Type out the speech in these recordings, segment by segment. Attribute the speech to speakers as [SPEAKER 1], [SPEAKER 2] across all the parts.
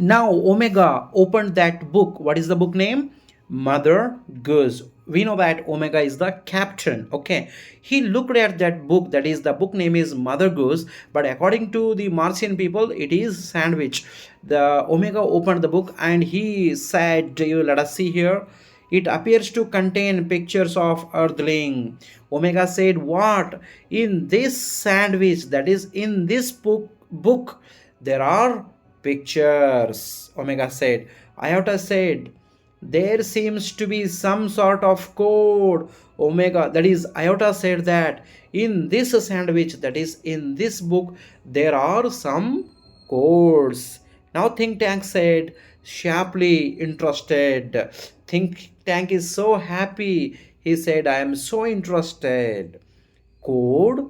[SPEAKER 1] Now Omega opened that book. What is the book name? Mother Goose. We know that Omega is the captain. Okay. He looked at that book. That is, the book name is Mother Goose. But according to the Martian people, it is sandwich. The Omega opened the book and he said, let us see here. It appears to contain pictures of Earthling. Omega said, what? In this sandwich, that is in this book there are pictures. Omega said. Iota said, there seems to be some sort of code. Omega, that is, Iota said that in this sandwich, that is in this book, there are some codes. Now Think Tank said, sharply interested. Think Tank is so happy. He said, I am so interested. Code?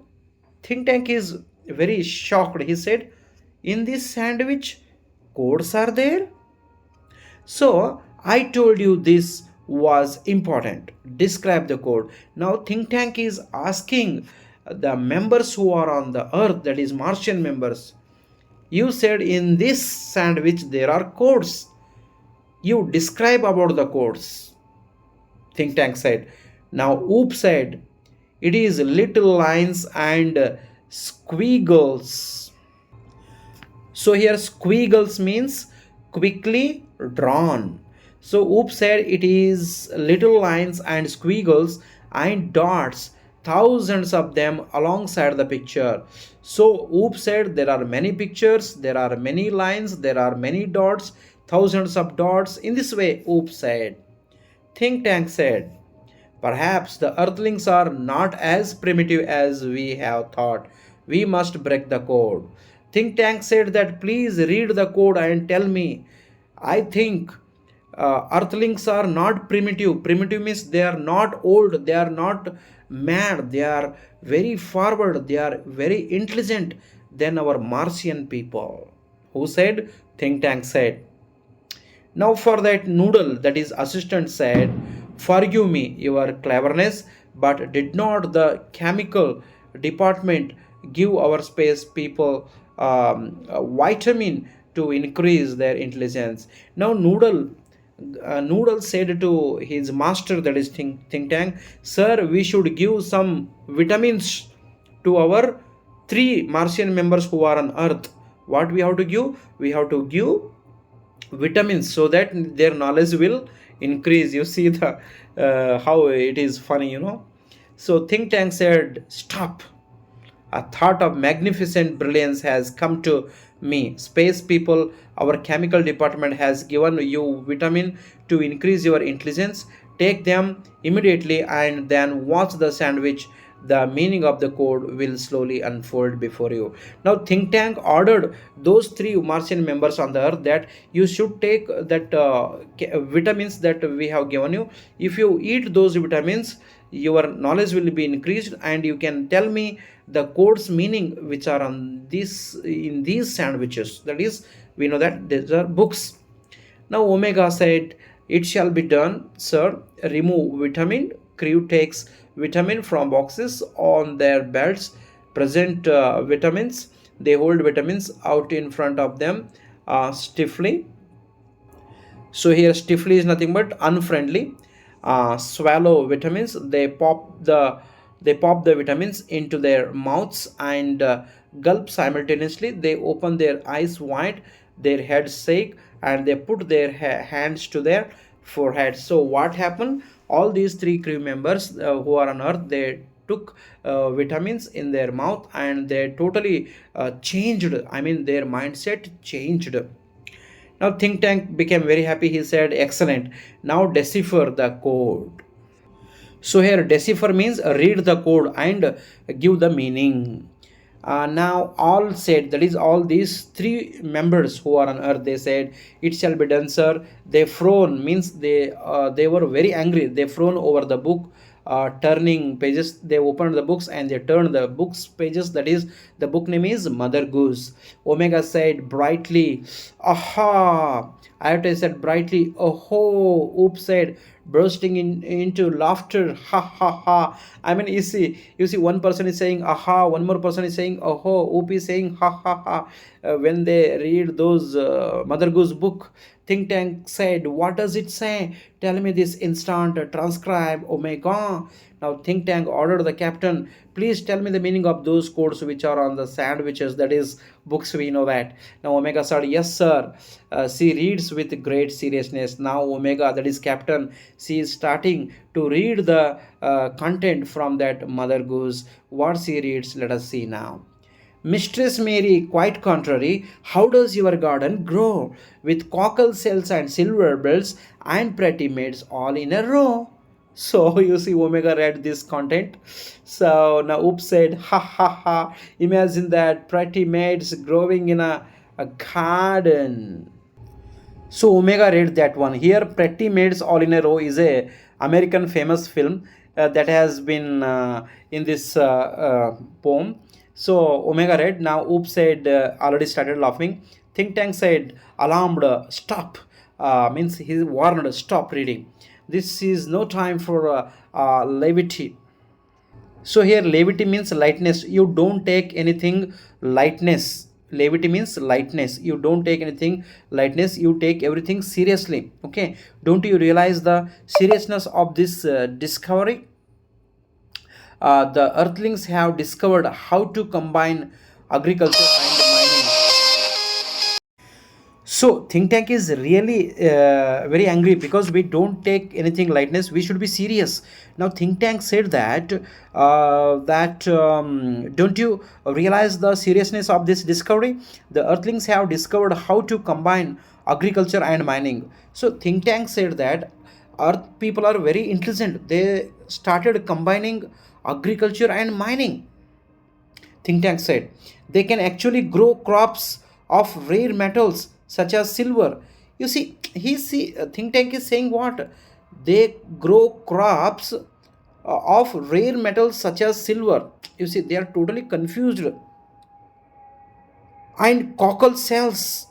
[SPEAKER 1] Think Tank is very shocked. He said, in this sandwich, codes are there? So I told you this was important. Describe the code. Now Think Tank is asking the members who are on the earth, that is Martian members. You said in this sandwich there are codes. You describe about the codes. Think Tank said. Now Oop said, it is little lines and squiggles. So here squiggles means quickly drawn. So Oop said it is little lines and squiggles and dots, thousands of them alongside the picture. So Oop said there are many pictures, there are many lines, there are many dots, thousands of dots. In this way, Oop said. Think Tank said, perhaps the earthlings are not as primitive as we have thought. We must break the code. Think Tank said that please read the code and tell me. I think earthlings are not primitive. Primitive means they are not old, they are not mad, they are very forward, they are very intelligent than our Martian people. Who said? Think Tank said. Now for that Noodle, that is assistant said, forgive me your cleverness, but did not the chemical department give our space people a vitamin to increase their intelligence? Now Noodle said to his master, that is think Tank, sir, we should give some vitamins to our three Martian members who are on Earth. What we have to give? We have to give vitamins so that their knowledge will increase. You see the how it is funny. So Think Tank said, stop. A thought of magnificent brilliance has come to me. Space people, our chemical department has given you vitamin to increase your intelligence. Take them immediately and then watch the sandwich. The meaning of the code will slowly unfold before you. Now Think Tank ordered those three Martian members on the earth that you should take that vitamins that we have given you. If you eat those vitamins, your knowledge will be increased and you can tell me the codes meaning which are on this in these sandwiches. That is, we know that these are books. Now Omega said, it shall be done, sir. Remove vitamin. Crew takes vitamin from boxes on their belts. Present vitamins. They hold vitamins out in front of them stiffly. So here stiffly is nothing but unfriendly. Swallow vitamins. They pop the vitamins into their mouths and gulp simultaneously. They open their eyes wide, their heads shake, and they put their hands to their forehead. So what happened? All these three crew members who are on Earth, they took vitamins in their mouth and they totally changed. I mean, their mindset changed. Now Think Tank became very happy. He said, excellent. Now decipher the code. So here decipher means read the code and give the meaning. Now all said, that is all these three members who are on earth, they said, it shall be done, sir. They frown means they were very angry. They frown over the book, turning pages. They opened the books and they turned the books pages. That is, the book name is Mother Goose. Omega said brightly, aha, Iota said brightly, oh ho, Oops said, bursting into laughter. Ha ha ha. I mean, you see, one person is saying aha, one more person is saying oh ho, Oop is saying ha ha ha. When they read those Mother Goose book, Think Tank said, what does it say? Tell me this instant, transcribe, oh my god. Now Think Tank ordered the captain, please tell me the meaning of those codes which are on the sandwiches, that is books, we know that. Now Omega said, yes sir. She reads with great seriousness. Now Omega, that is captain, she is starting to read the content from that Mother Goose. What she reads, let us see now. Mistress Mary, quite contrary, how does your garden grow? With cockle shells and silver bells and pretty maids all in a row. So you see, Omega read this content. So now Oops said, ha ha ha, imagine that pretty maids growing in a garden. So Omega read that one. Here, Pretty Maids All in a Row is a American famous film that has been in this poem. So Omega read. Now Oops said already started laughing. Think Tank said alarmed, stop. Means he warned, stop reading. This is no time for levity. So here levity means lightness. You don't take anything lightness. Levity means lightness. You don't take anything lightness. You take everything seriously. Okay. Don't you realize the seriousness of this discovery? The Earthlings have discovered how to combine agriculture and mining. So think tank is really very angry because we don't take anything lightness. We should be serious. Now think tank said that don't you realize the seriousness of this discovery? The Earthlings have discovered how to combine agriculture and mining. So think tank said that Earth people are very intelligent. They started combining agriculture and mining. Think tank said they can actually grow crops of rare metals such as silver. You see, think tank is saying what? They grow crops of rare metals such as silver. You see, they are totally confused. And cockle cells,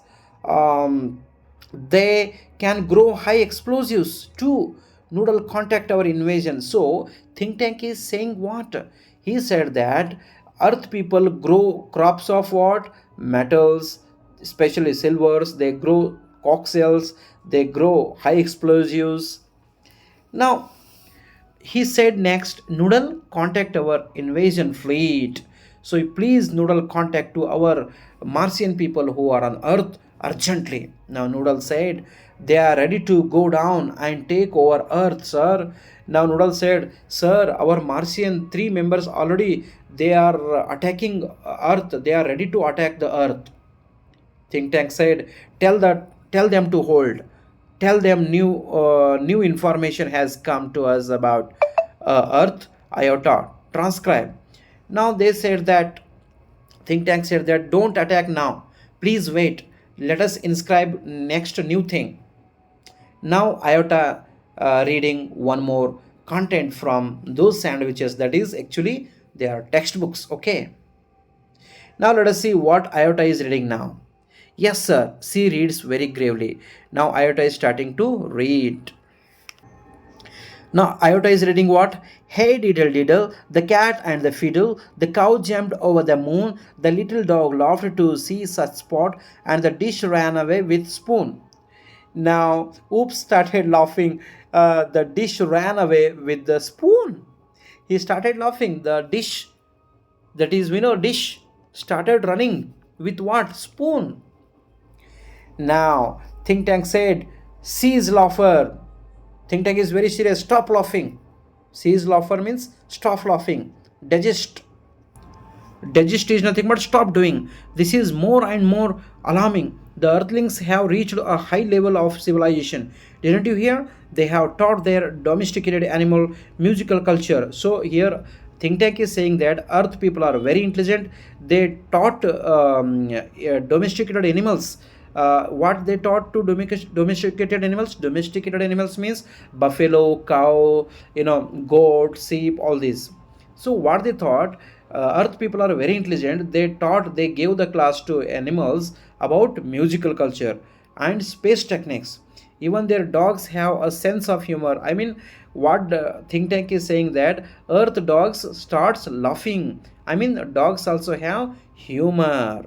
[SPEAKER 1] they can grow high explosives too. Noodle contact our invasion. So think tank is saying what? He said that earth people grow crops of what? Metals, especially silvers. They grow cocktails, they grow high explosives. Now he said next, Noodle, contact our invasion fleet. So please, Noodle, contact to our Martian people who are on Earth urgently. Now Noodle said, they are ready to go down and take over Earth, sir. Now Noodle said, sir, our Martian three members already, they are attacking Earth. They are ready to attack the Earth. Think tank said, tell them to hold. Tell them new information has come to us about Earth iota. Transcribe. Now they said that think tank said that don't attack now. Please wait. Let us inscribe next new thing. Now iota reading one more content from those sandwiches. That is actually they are textbooks. Okay. Now let us see what iota is reading now. Yes, sir. She reads very gravely. Now Iota is starting to read. Now Iota is reading what? Hey diddle diddle, the cat and the fiddle, the cow jumped over the moon, the little dog laughed to see such spot, and the dish ran away with spoon. Now Oops started laughing. The dish ran away with the spoon. He started laughing. The dish, that is, we know, dish, started running with what? Spoon. Now, Think Tank said, cease laughter. Think Tank is very serious. Stop laughing. Cease laughter means stop laughing. Digest. Digest is nothing but stop doing. This is more and more alarming. The Earthlings have reached a high level of civilization. Didn't you hear? They have taught their domesticated animal musical culture. So here think tank is saying that earth people are very intelligent. They taught domesticated animals. What they taught to domesticated animals? Domesticated animals means buffalo, cow, goat, sheep, all these. So what they thought, earth people are very intelligent. They gave the class to animals about musical culture, and space techniques. Even their dogs have a sense of humor. I mean, what the think tank is saying that earth dogs starts laughing. I mean, dogs also have humor.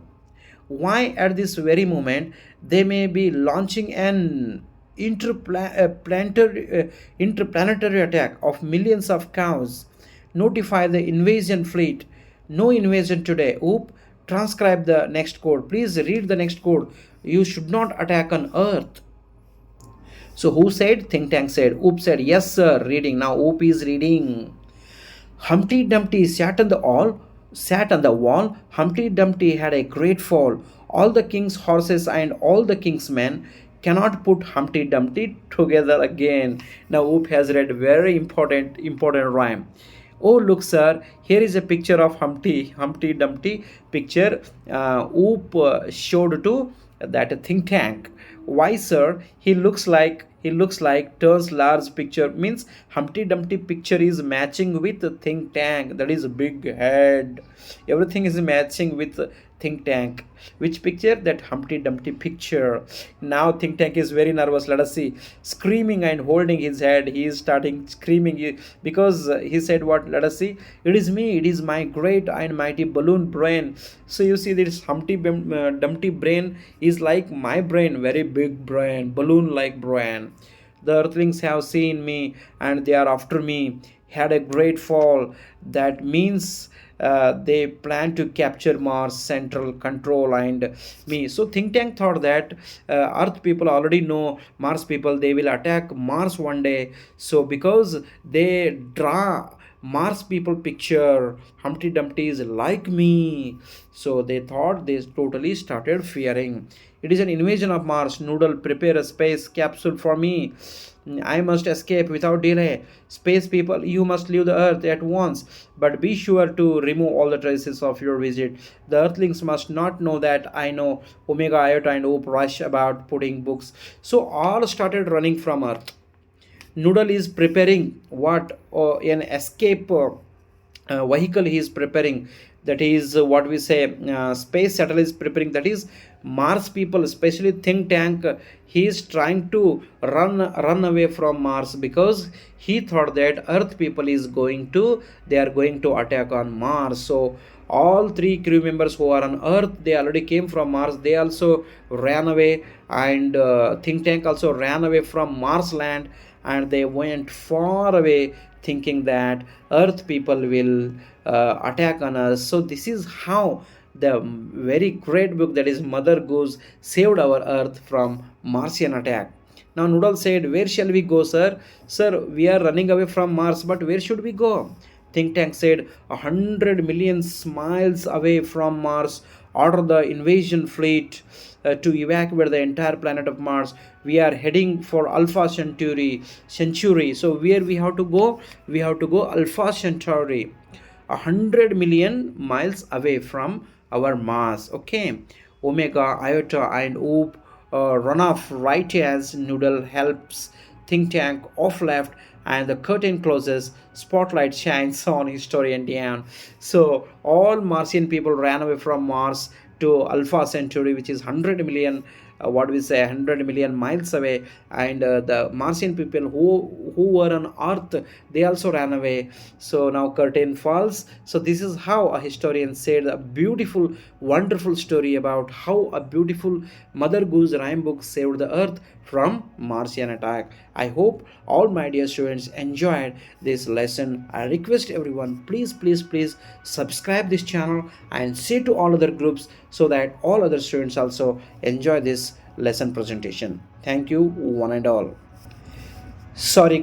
[SPEAKER 1] Why at this very moment they may be launching an interplanetary attack of millions of cows? Notify the invasion fleet. No invasion today. Oop. Transcribe the next code. Please read the next code. You should not attack on earth. So who said? Think tank said. Oop said, yes sir, reading. Now Oop is reading. Humpty Dumpty sat on the wall. Humpty Dumpty had a great fall. All the king's horses and all the king's men cannot put Humpty Dumpty together again. Now Oop has read very important rhyme. Oh look sir, here is a picture of Humpty Dumpty picture. Oop showed to that think tank. Why sir? He looks like turns large picture means Humpty Dumpty picture is matching with the think tank, that is big head. Everything is matching with think tank. Which picture? That Humpty Dumpty picture. Now think tank is very nervous. Let us see. Screaming and holding his head. He is starting screaming because he said what? Let us see. It is me. It is my great and mighty balloon brain. So you see this Dumpty brain is like my brain, very big brain, balloon like brain. The earthlings have seen me and they are after me. Had a great fall. That means they plan to capture Mars central control and me. So think tank thought that Earth people already know Mars people, they will attack Mars one day. So because they draw Mars people picture, Humpty Dumpty is like me. So they thought, they totally started fearing. It is an invasion of Mars. Noodle, prepare a space capsule for me. I must escape without delay. Space people, you must leave the earth at once. But be sure to remove all the traces of your visit. The earthlings must not know that I know. Omega, Iota, and Oop rush about putting books. So all started running from earth. Noodle is preparing what? An escape vehicle he is preparing. That is what we say, space shuttle is preparing. That is Mars people, especially think tank, he is trying to run away from Mars because he thought that Earth people is going to, they are going to attack on Mars. So all three crew members who are on Earth, they already came from Mars, they also ran away. And think tank also ran away from Mars land, and they went far away thinking that Earth people will attack on us. So this is how the very great book, that is Mother Goose, saved our Earth from Martian attack. Now Noodle said, where shall we go, sir? Sir, we are running away from Mars, but where should we go? Think tank said, 100 million miles away from Mars. Order the invasion fleet to evacuate the entire planet of Mars. We are heading for Alpha Centauri. So where we have to go? We have to go Alpha Centauri. 100 million miles away from our Mars. Okay. Omega, Iota, and Oop run off right as Noodle helps think tank off left, and the curtain closes. Spotlight shines on historian Diane. So all Martian people ran away from Mars to Alpha Centauri, which is 100 million, what we say, 100 million miles away. And the Martian people who were on Earth, they also ran away. So now curtain falls. So this is how a historian said a beautiful, wonderful story about how a beautiful Mother Goose rhyme book saved the Earth from Martian attack. I hope all my dear students enjoyed this lesson. I request everyone, please subscribe this channel and share to all other groups so that all other students also enjoy this lesson presentation. Thank you one and all. Sorry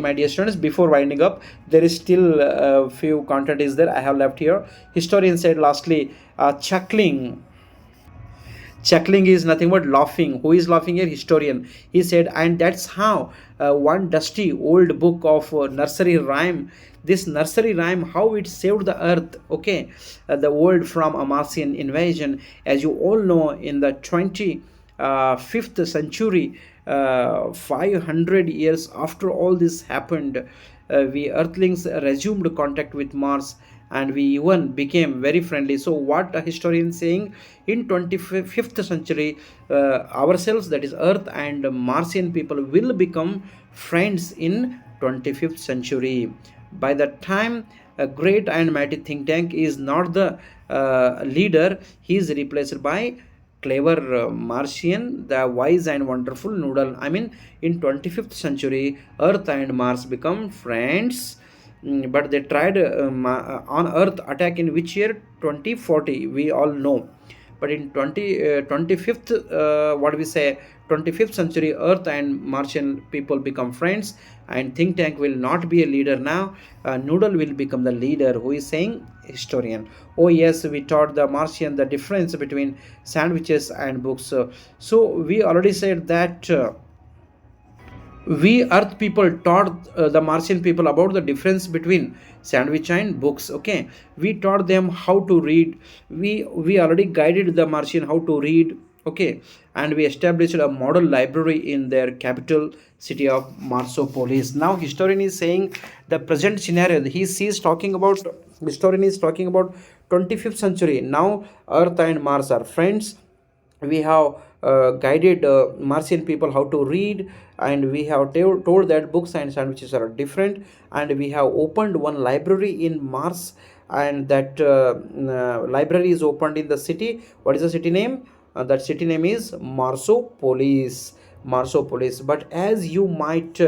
[SPEAKER 1] my dear students, before winding up, there is still a few content is there I have left here. Historian said lastly, chuckling is nothing but laughing. Who is laughing here? Historian. He said, and that's how one dusty old book of nursery rhyme, this nursery rhyme, how it saved the earth, okay, the world from a Martian invasion. As you all know, in the 25th century, 500 years after all this happened, we earthlings resumed contact with Mars, and we even became very friendly. So what a historian is saying, in 25th century, ourselves, that is earth and Martian people, will become friends in 25th century. By the time a great and mighty think tank is not the leader, he is replaced by clever Martian, the wise and wonderful noodle. I mean, in 25th century, Earth and Mars become friends. But they tried on Earth attack in which year? 2040. We all know. But in 25th, what we say, 25th century, Earth and Martian people become friends, and think tank will not be a leader now. Noodle will become the leader. Who is saying? Historian. Oh yes, we taught the Martian the difference between sandwiches and books. So we already said that. We earth people taught the Martian people about the difference between sandwich and books. Okay, we taught them how to read. We already guided the Martian how to read. Okay, and we established a model library in their capital city of Marsopolis. Now historian is saying the present scenario. He sees talking about, historian is talking about 25th century. Now earth and Mars are friends. We have guided Martian people how to read, and we have told that books and sandwiches are different, and we have opened one library in Mars, and that library is opened in the city. What is the city name? That city name is Marsopolis. Marsopolis. But as you might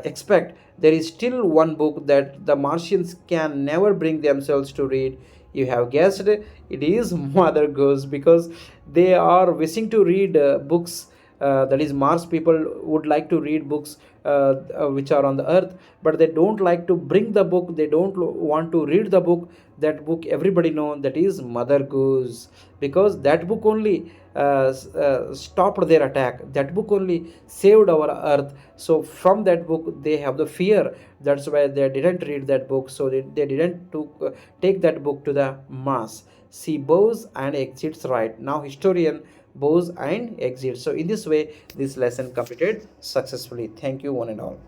[SPEAKER 1] expect, there is still one book that the Martians can never bring themselves to read. You have guessed, it is Mother Goose, because they are wishing to read books. That is, Mars people would like to read books which are on the earth, but they don't like to bring the book. They don't want to read the book. That book everybody know, that is Mother Goose, because that book only stopped their attack. That book only saved our earth. So from that book they have the fear. That's why they didn't read that book. So they didn't take that book to the Mars. See, bows and exits, right. Now historian bows and exits. So in this way, this lesson completed successfully. Thank you one and all.